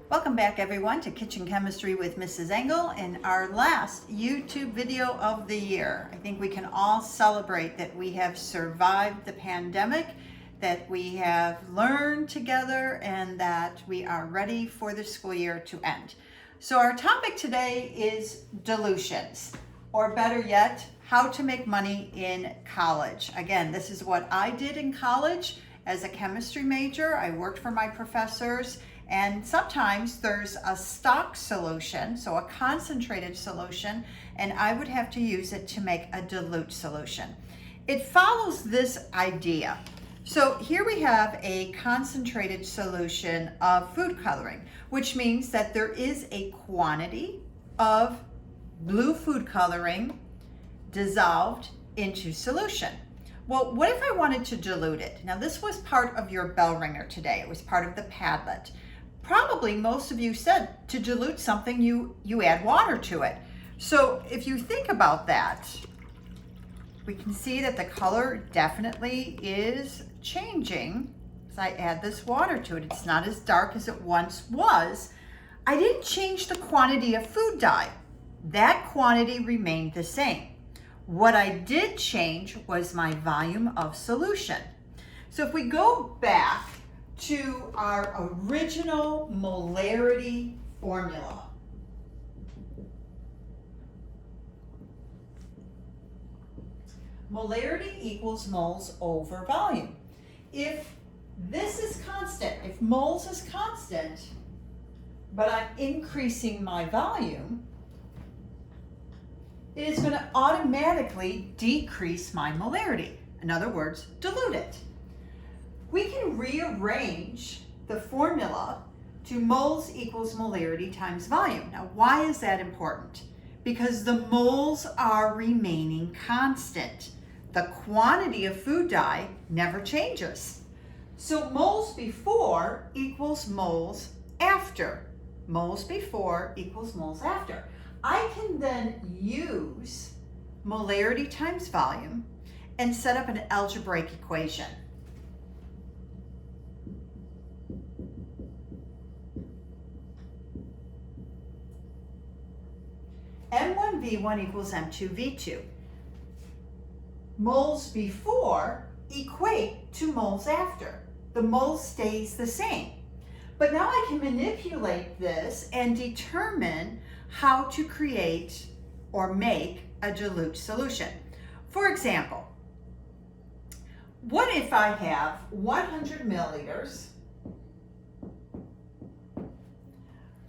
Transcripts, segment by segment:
Welcome back everyone to Kitchen Chemistry with Mrs. Engel and our last YouTube video of the year. I think we can all celebrate that we have survived the pandemic, that we have learned together, and that we are ready for the school year to end. So our topic today is dilutions, or better yet, how to make money in college. Again, this is what I did in college as a chemistry major. I worked for my professors. And sometimes there's a stock solution, so a concentrated solution, and I would have to use it to make a dilute solution. It follows this idea. So here we have a concentrated solution of food coloring, which means that there is a quantity of blue food coloring dissolved into solution. Well, what if I wanted to dilute it? Now this was part of your bell ringer today. It was part of the Padlet. Probably most of you said to dilute something, you add water to it. So if you think about that, we can see that the color definitely is changing as I add this water to it. It's not as dark as it once was. I didn't change the quantity of food dye. That quantity remained the same. What I did change was my volume of solution. So if we go back to our original molarity formula. Molarity equals moles over volume. If this is constant, if moles is constant, but I'm increasing my volume, it is going to automatically decrease my molarity. In other words, dilute it. We can rearrange the formula to moles equals molarity times volume. Now, why is that important? Because the moles are remaining constant. The quantity of food dye never changes. So moles before equals moles after. Moles before equals moles after. I can then use molarity times volume and set up an algebraic equation. M1V1 equals M2V2. Moles before equate to moles after. The mole stays the same. But now I can manipulate this and determine how to create or make a dilute solution. For example, what if I have 100 milliliters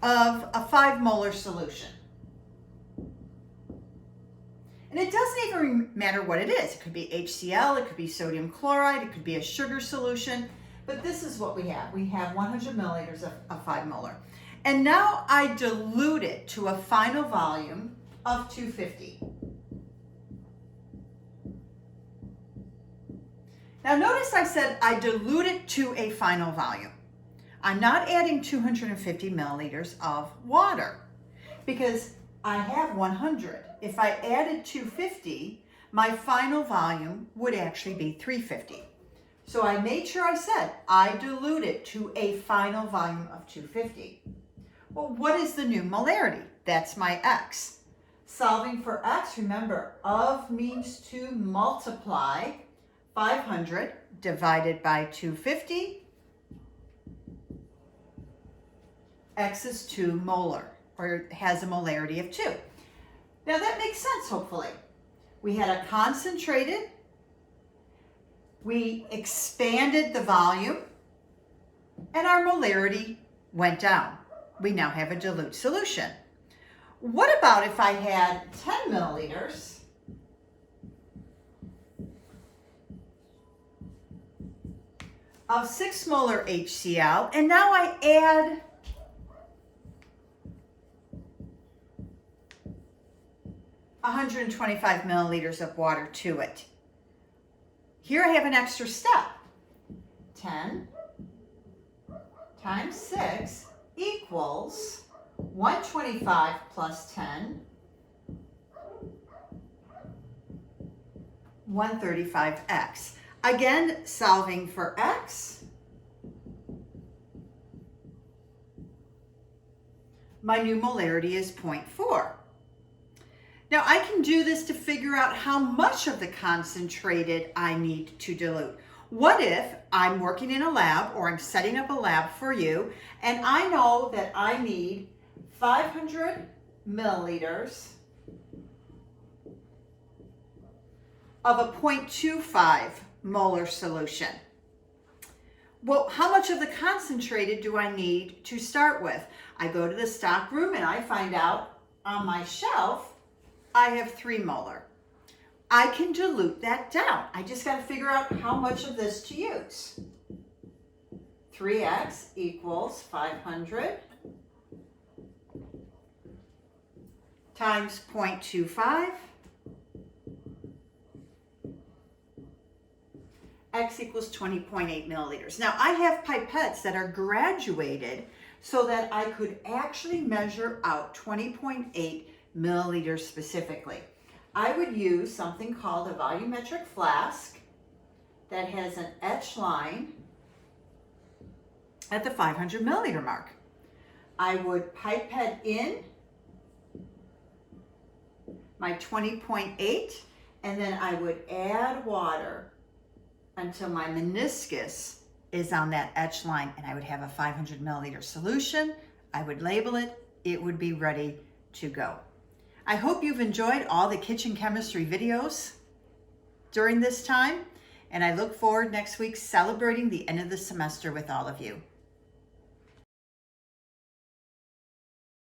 of a 5 molar solution? And it doesn't even matter what it is. It could be HCl, it could be sodium chloride, it could be a sugar solution, but this is what we have. We have 100 milliliters of 5 molar. And now I dilute it to a final volume of 250. Now notice I said I dilute it to a final volume. I'm not adding 250 milliliters of water because I have 100. If I added 250, my final volume would actually be 350. So I made sure I said I dilute it to a final volume of 250. Well, what is the new molarity? That's my X. Solving for X, remember, of means to multiply 500 divided by 250. X is 2 molar, or has a molarity of 2. Now that makes sense, hopefully. We had a concentrated, we expanded the volume, and our molarity went down. We now have a dilute solution. What about if I had 10 milliliters of 6 molar HCl, and now I add 125 milliliters of water to it. Here I have an extra step. 10 times 6 equals 125 plus 10, 135x. Again, solving for x, my new molarity is 0.4. Now I can do this to figure out how much of the concentrated I need to dilute. What if I'm working in a lab or I'm setting up a lab for you and I know that I need 500 milliliters of a 0.25 molar solution. Well, how much of the concentrated do I need to start with? I go to the stock room and I find out on my shelf I have 3 molar. I can dilute that down. I just got to figure out how much of this to use. 3x equals 500 times 0.25. X equals 20.8 milliliters. Now I have pipettes that are graduated so that I could actually measure out 20.8 milliliters specifically. I would use something called a volumetric flask that has an etch line at the 500 milliliter mark. I would pipette in my 20.8 and then I would add water until my meniscus is on that etch line, and I would have a 500 milliliter solution. I would label it. It would be ready to go. I hope you've enjoyed all the kitchen chemistry videos during this time, and I look forward next week celebrating the end of the semester with all of you.